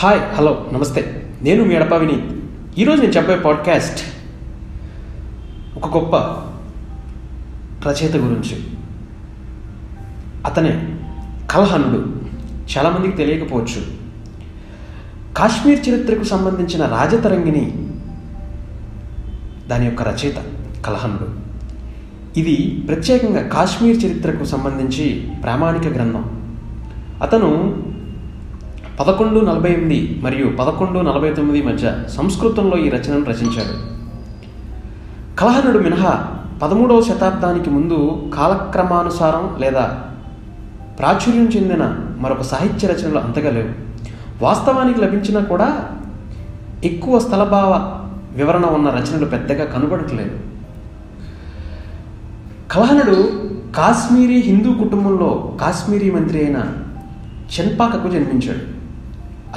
Hi, hello, నమస్తే. నేను మీ అడపా వినీత్. ఈరోజు నేను చెప్పే పాడ్కాస్ట్ ఒక గొప్ప రచయిత గురించి. అతనే కల్హణుడు. చాలామందికి తెలియకపోవచ్చు. కాశ్మీర్ చరిత్రకు సంబంధించిన రాజతరంగిణి దాని యొక్క రచయిత కల్హణుడు. ఇది ప్రత్యేకంగా కాశ్మీర్ చరిత్రకు సంబంధించి ప్రామాణిక గ్రంథం. అతను 1148 మరియు 1149 మధ్య సంస్కృతంలో ఈ రచనను రచించాడు. కల్హణుడు మినహా 13వ శతాబ్దానికి ముందు కాలక్రమానుసారం లేదా ప్రాచుర్యం చెందిన మరొక సాహిత్య రచనలు అంతగా లేవు. వాస్తవానికి లభించినా కూడా ఎక్కువ స్థలభావ వివరణ ఉన్న రచనలు పెద్దగా కనబడట్లేదు. కల్హణుడు కాశ్మీరీ హిందూ కుటుంబంలో కాశ్మీరీ మంత్రి అయిన చంపాకకు జన్మించాడు.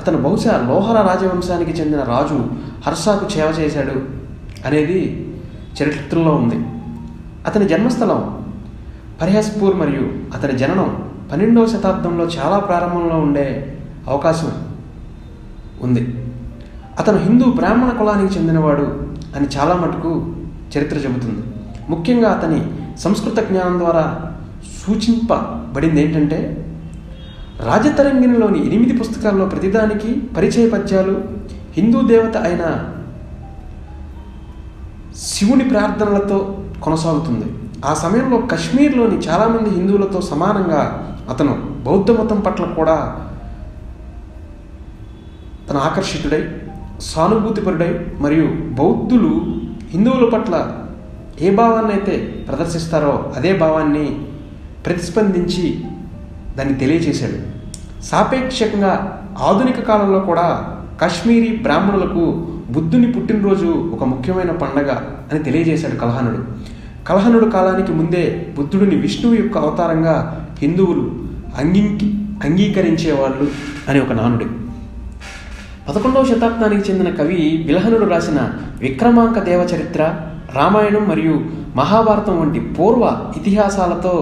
అతను బహుశా లోహర రాజవంశానికి చెందిన రాజు హర్షాకు సేవ చేశాడు అనేది చరిత్రలో ఉంది. అతని జన్మస్థలం పర్హస్పూర్ మరియు అతని జననం 12వ శతాబ్దంలో చాలా ప్రారంభంలో ఉండే అవకాశం ఉంది. అతను హిందూ బ్రాహ్మణ కులానికి చెందినవాడు అని చాలా మటుకు చరిత్ర చెబుతుంది. ముఖ్యంగా అతని సంస్కృత జ్ఞానం ద్వారా సూచింపబడింది ఏంటంటే, రాజతరంగిణిలోని 8 పుస్తకాల్లో ప్రతిదానికి పరిచయ పద్యాలు హిందూ దేవత అయిన శివుని ప్రార్థనలతో కొనసాగుతుంది. ఆ సమయంలో కశ్మీర్లోని చాలామంది హిందువులతో సమానంగా అతను బౌద్ధ మతం పట్ల కూడా తన ఆకర్షితుడై సానుభూతిపరుడై మరియు బౌద్ధులు హిందువుల పట్ల ఏ భావాన్ని అయితే ప్రదర్శిస్తారో అదే భావాన్ని ప్రతిస్పందించి దాన్ని తెలియచేశాడు. సాపేక్షంగా ఆధునిక కాలంలో కూడా కాశ్మీరీ బ్రాహ్మణులకు బుద్ధుని పుట్టినరోజు ఒక ముఖ్యమైన పండగ అని తెలియజేశాడు కల్హణుడు. కల్హణుడు కాలానికి ముందే బుద్ధుడిని విష్ణువు యొక్క అవతారంగా హిందువులు అంగీకరించేవాళ్ళు అని ఒక నానుడి. 11వ శతాబ్దానికి చెందిన కవి బిల్హణుడు రాసిన విక్రమాంక దేవ చరిత్ర, రామాయణం మరియు మహాభారతం వంటి పూర్వ ఇతిహాసాలతో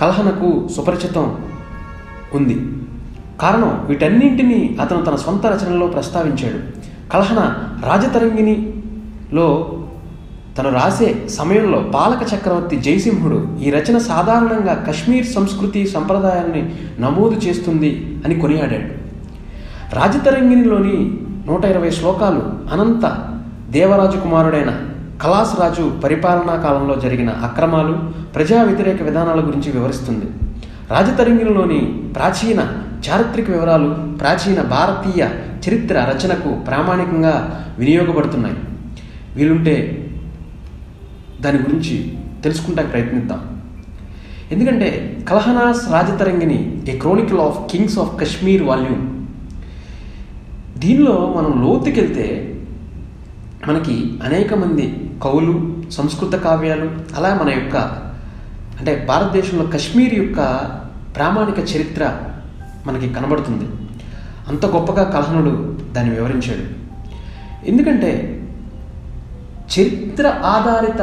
కల్హణకు సుపరిచితం ఉంది. కారణం వీటన్నింటినీ అతను తన సొంత రచనలో ప్రస్తావించాడు. కల్హణ రాజతరంగిణిలో తను రాసే సమయంలో పాలక చక్రవర్తి జయసింహుడు ఈ రచన సాధారణంగా కశ్మీర్ సంస్కృతి సంప్రదాయాన్ని నమోదు చేస్తుంది అని కొనియాడాడు. రాజతరంగిణిలోని 120 శ్లోకాలు అనంత దేవరాజు కుమారుడైన కలాస్ రాజు పరిపాలనా కాలంలో జరిగిన అక్రమాలు, ప్రజా వ్యతిరేక విధానాల గురించి వివరిస్తుంది. రాజతరంగిణిలోని ప్రాచీన చారిత్రక వివరాలు ప్రాచీన భారతీయ చరిత్ర రచనకు ప్రామాణికంగా వినియోగపడుతున్నాయి. వీలుంటే దాని గురించి తెలుసుకుంటానికి ప్రయత్నిద్దాం. ఎందుకంటే Kalhana's Rajatarangini a chronicle of kings of Kashmir volume. దీనిలో మనం లోతుకెళ్తే మనకి అనేక మంది కవులు, సంస్కృత కావ్యాలు, అలా మన యొక్క అంటే భారతదేశంలో కశ్మీర్ యొక్క ప్రామాణిక చరిత్ర మనకి కనబడుతుంది. అంత గొప్పగా కల్హణుడు దాన్ని వివరించాడు. ఎందుకంటే చరిత్ర ఆధారిత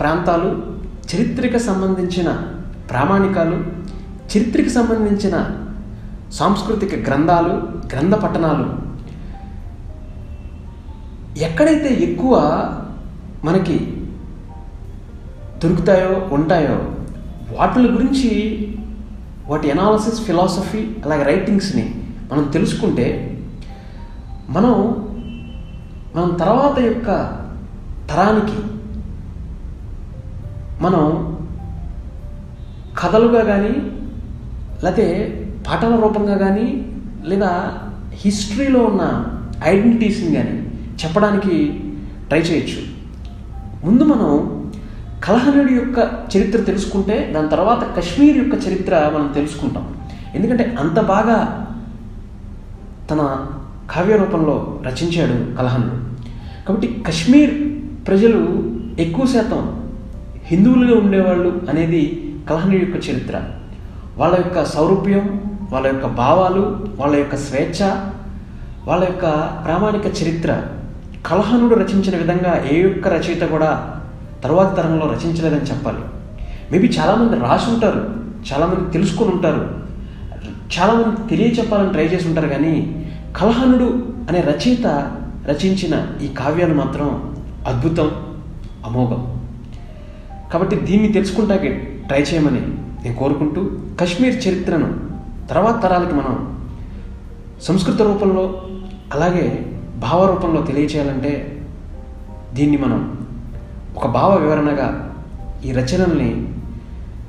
ప్రాంతాలు, చరిత్రకు సంబంధించిన ప్రామాణికాలు, చరిత్రకు సంబంధించిన సాంస్కృతిక గ్రంథాలు, గ్రంథ పఠనాలు ఎక్కడైతే ఎక్కువ మనకి దొరుకుతాయో ఉంటాయో వాటి గురించి, వాటి ఎనాలిసిస్, ఫిలాసఫీ, అలాగే రైటింగ్స్ని మనం తెలుసుకుంటే మనం తర్వాత యొక్క తరానికి మనం కథలుగా కానీ లేకపోతే పాటల రూపంగా కానీ లేదా హిస్టరీలో ఉన్న ఐడెంటిటీస్ని కానీ చెప్పడానికి ట్రై చేయొచ్చు. ముందు మనం కల్హణుడి యొక్క చరిత్ర తెలుసుకుంటే దాని తర్వాత కశ్మీర్ యొక్క చరిత్ర మనం తెలుసుకుంటాం. ఎందుకంటే అంత బాగా తన కావ్య రూపంలో రచించాడు కల్హణుడు. కాబట్టి కశ్మీర్ ప్రజలు ఎక్కువ శాతం హిందువులుగా ఉండేవాళ్ళు అనేది కల్హణుడి యొక్క చరిత్ర. వాళ్ళ యొక్క సౌరభ్యం, వాళ్ళ యొక్క భావాలు, వాళ్ళ యొక్క స్వేచ్ఛ, వాళ్ళ యొక్క ప్రామాణిక చరిత్ర కల్హణుడు రచించిన విధంగా ఏ ఒక్క రచయిత కూడా తరువాత తరంలో రచించలేదని చెప్పాలి. మేబీ చాలామంది రాసి ఉంటారు, చాలామంది తెలుసుకొని ఉంటారు. చాలామంది తెలియచెప్పాలని ట్రై చేసి ఉంటారు, కానీ కల్హణుడు అనే రచయిత రచించిన ఈ కావ్యాలు మాత్రం అద్భుతం, అమోఘం. కాబట్టి దీన్ని తెలుసుకుంటాకే ట్రై చేయమని నేను కోరుకుంటూ, కశ్మీర్ చరిత్రను తర్వాత తరాలకి మనం సంస్కృత రూపంలో అలాగే భావ రూపంలో తెలియచేయాలంటే దీన్ని మనం ఒక భావ వివరణగా ఈ రచనల్ని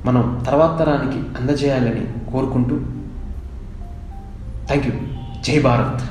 మనం తర్వాత తరానికి అందజేయాలని కోరుకుంటూ, థ్యాంక్ యూ. జై భారత్.